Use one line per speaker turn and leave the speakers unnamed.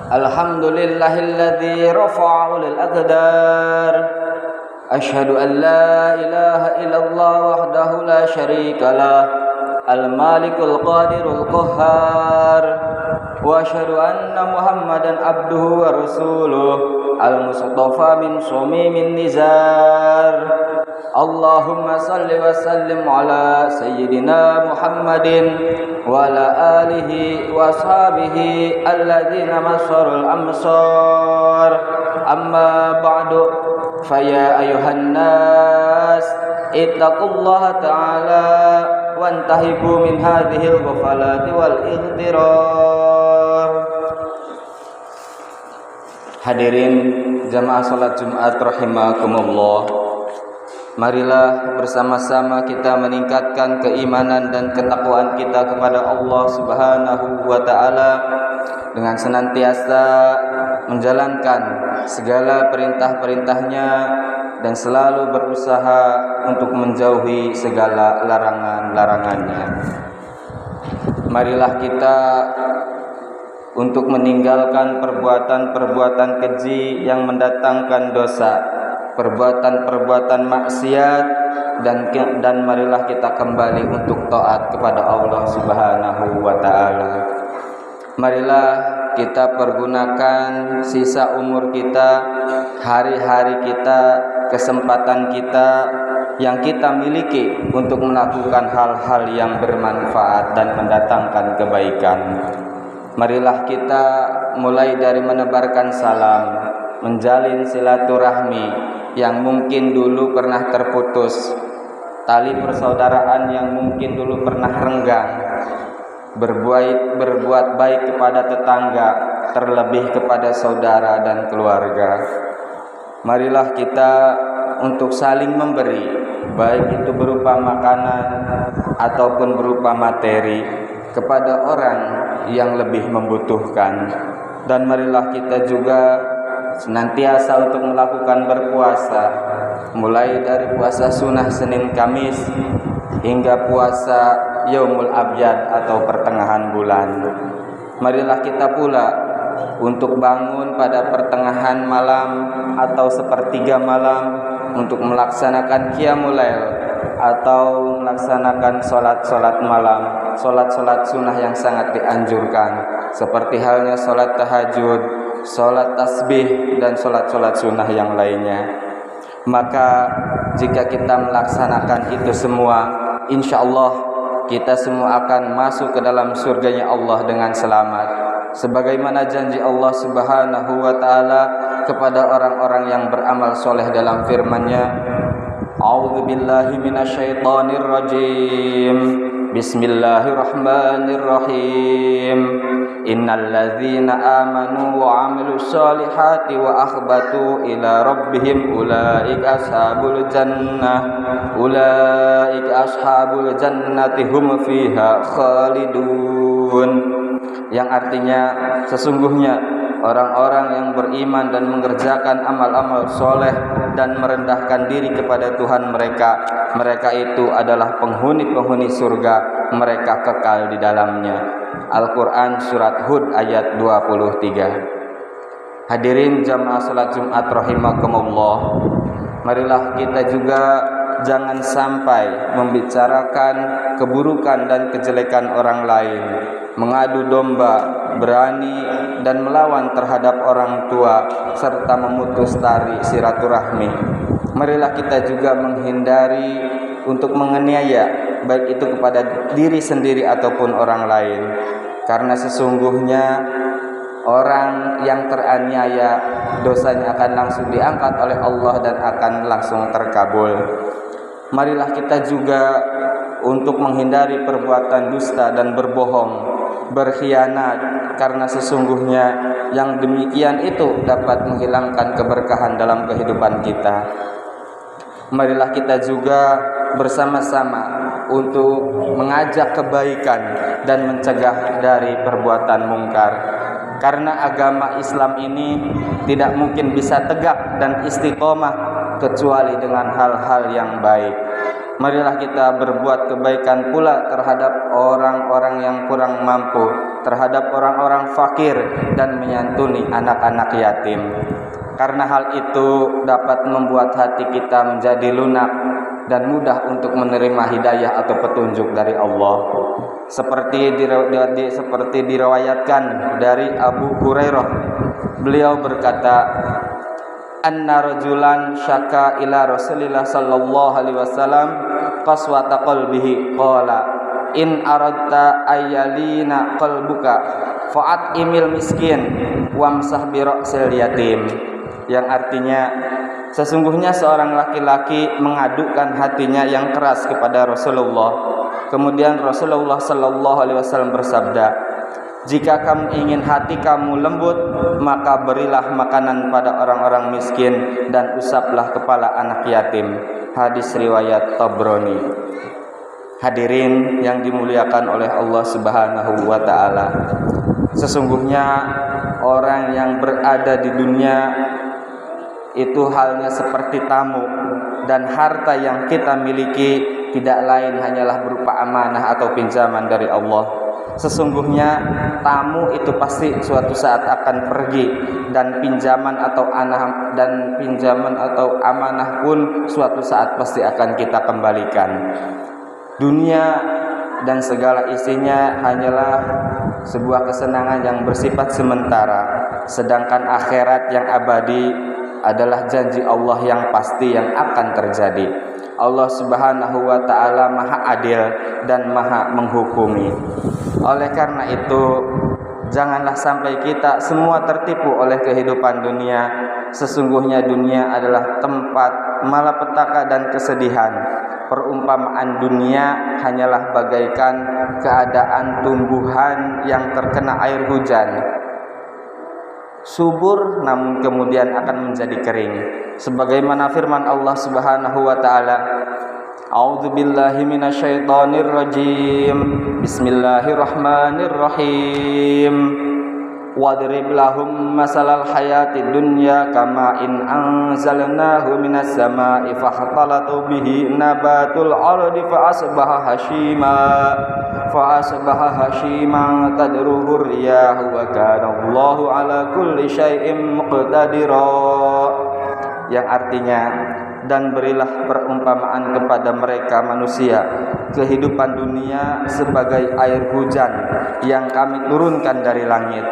Alhamdulillahilladzi rafa'a ulil aqdar. Asyhadu an la ilaha illallah wahdahu la syarikalah, al-malikul qadirul qahhar. Wa asyhadu anna Muhammadan abduhu wa rasuluh, al-mustafa min sumimin nizar. Allahumma salli wa sallim ala sayyidina Muhammadin wa ala alihi wa ashabihi alladzina masarul amsar. Amma ba'du, faya ayuhan nas ittaqullaha ta'ala wantahibu min hadhil ghafalati wal ightirar. Hadirin jamaah salat Jumat rahimakumullah, marilah bersama-sama kita meningkatkan keimanan dan ketakwaan kita kepada Allah Subhanahu wa ta'ala dengan senantiasa menjalankan segala perintah-perintahnya dan selalu berusaha untuk menjauhi segala larangan-larangannya. Marilah kita untuk meninggalkan perbuatan-perbuatan keji yang mendatangkan dosa, perbuatan-perbuatan maksiat, dan marilah kita kembali untuk taat kepada Allah Subhanahu wa ta'ala. Marilah kita pergunakan sisa umur kita, hari-hari kita, kesempatan kita yang kita miliki untuk melakukan hal-hal yang bermanfaat dan mendatangkan kebaikan. Marilah kita mulai dari menebarkan salam, menjalin silaturahmi yang mungkin dulu pernah terputus, tali persaudaraan yang mungkin dulu pernah renggang, berbuat baik kepada tetangga, terlebih kepada saudara dan keluarga. Marilah kita untuk saling memberi, baik itu berupa makanan ataupun berupa materi, kepada orang yang lebih membutuhkan. Dan marilah kita juga senantiasa untuk melakukan berpuasa, mulai dari puasa sunnah Senin Kamis hingga puasa Yaumul Abyad atau pertengahan bulan. Marilah kita pula untuk bangun pada pertengahan malam atau sepertiga malam untuk melaksanakan qiyamul lail atau melaksanakan salat-salat malam, salat-salat sunnah yang sangat dianjurkan, seperti halnya salat tahajud, salat tasbih, dan salat-salat sunnah yang lainnya. Maka jika kita melaksanakan itu semua, insya Allah kita semua akan masuk ke dalam surganya Allah dengan selamat, sebagaimana janji Allah Subhanahu wa ta'ala kepada orang-orang yang beramal soleh dalam firman-Nya, A'udzu billahi minasyaitonir rajim. Bismillahirrahmanirrahim. Innal ladzina amanu wa 'amilus solihati wa akhbatu ila rabbihim ulaika ashabul jannati hum fiha khalidun. Yang artinya, sesungguhnya orang-orang yang beriman dan mengerjakan amal-amal soleh dan merendahkan diri kepada Tuhan mereka, mereka itu adalah penghuni-penghuni surga, mereka kekal di dalamnya. Al-Quran Surat Hud ayat 23. Hadirin jamaah salat Jumat rahimakumullah, marilah kita juga jangan sampai membicarakan keburukan dan kejelekan orang lain, mengadu domba, berani dan melawan terhadap orang tua, serta memutus tali silaturahmi. Marilah kita juga menghindari untuk menganiaya, baik itu kepada diri sendiri ataupun orang lain, karena sesungguhnya orang yang teraniaya dosanya akan langsung diangkat oleh Allah dan akan langsung terkabul. Marilah kita juga untuk menghindari perbuatan dusta dan berbohong, berkhianat, karena sesungguhnya yang demikian itu dapat menghilangkan keberkahan dalam kehidupan kita. Marilah kita juga bersama-sama untuk mengajak kebaikan dan mencegah dari perbuatan mungkar. Karena agama Islam ini tidak mungkin bisa tegak dan istiqomah kecuali dengan hal-hal yang baik. Marilah kita berbuat kebaikan pula terhadap orang-orang yang kurang mampu, terhadap orang-orang fakir, dan menyantuni anak-anak yatim. Karena hal itu dapat membuat hati kita menjadi lunak dan mudah untuk menerima hidayah atau petunjuk dari Allah. Seperti diriwayatkan dari Abu Hurairah, beliau berkata, anna rajulan syaka ila Rasulillah sallallahu alaihi wasallam qaswata qalbihi qala in aradta ayyalina qalbuka fa'at imil miskin wamsah bi ra'sil yatim, yang artinya sesungguhnya seorang laki-laki mengadukan hatinya yang keras kepada Rasulullah. Kemudian Rasulullah sallallahu alaihi wasallam bersabda, jika kamu ingin hati kamu lembut, maka berilah makanan pada orang-orang miskin dan usaplah kepala anak yatim. Hadis riwayat Tabrani. Hadirin yang dimuliakan oleh Allah Subhanahu wa taala. Sesungguhnya orang yang berada di dunia itu halnya seperti tamu, dan harta yang kita miliki tidak lain hanyalah berupa amanah atau pinjaman dari Allah. Sesungguhnya tamu itu pasti suatu saat akan pergi, dan pinjaman atau amanah pun suatu saat pasti akan kita kembalikan. Dunia dan segala isinya hanyalah sebuah kesenangan yang bersifat sementara, sedangkan akhirat yang abadi adalah janji Allah yang pasti yang akan terjadi. Allah Subhanahu wa taala Maha Adil dan Maha menghukumi. Oleh karena itu, janganlah sampai kita semua tertipu oleh kehidupan dunia. Sesungguhnya dunia adalah tempat malapetaka dan kesedihan. Perumpamaan dunia hanyalah bagaikan keadaan tumbuhan yang terkena air hujan, subur namun kemudian akan menjadi kering. Sebagaimana firman Allah Subhanahu wa taala, A'udzu billahi minasyaitonir rajim. Bismillahirrahmanirrahim. Wadrib lahum masalal hayatid dunya kama in anzalnahu minas samaa'i fakhtalatu bihi nabatul ardi fa asbaha hashiman tadruhu riyahu wa kana Allahu ala kulli syai'in muqtadira, yang artinya, dan berilah perumpamaan kepada mereka manusia kehidupan dunia sebagai air hujan yang kami turunkan dari langit.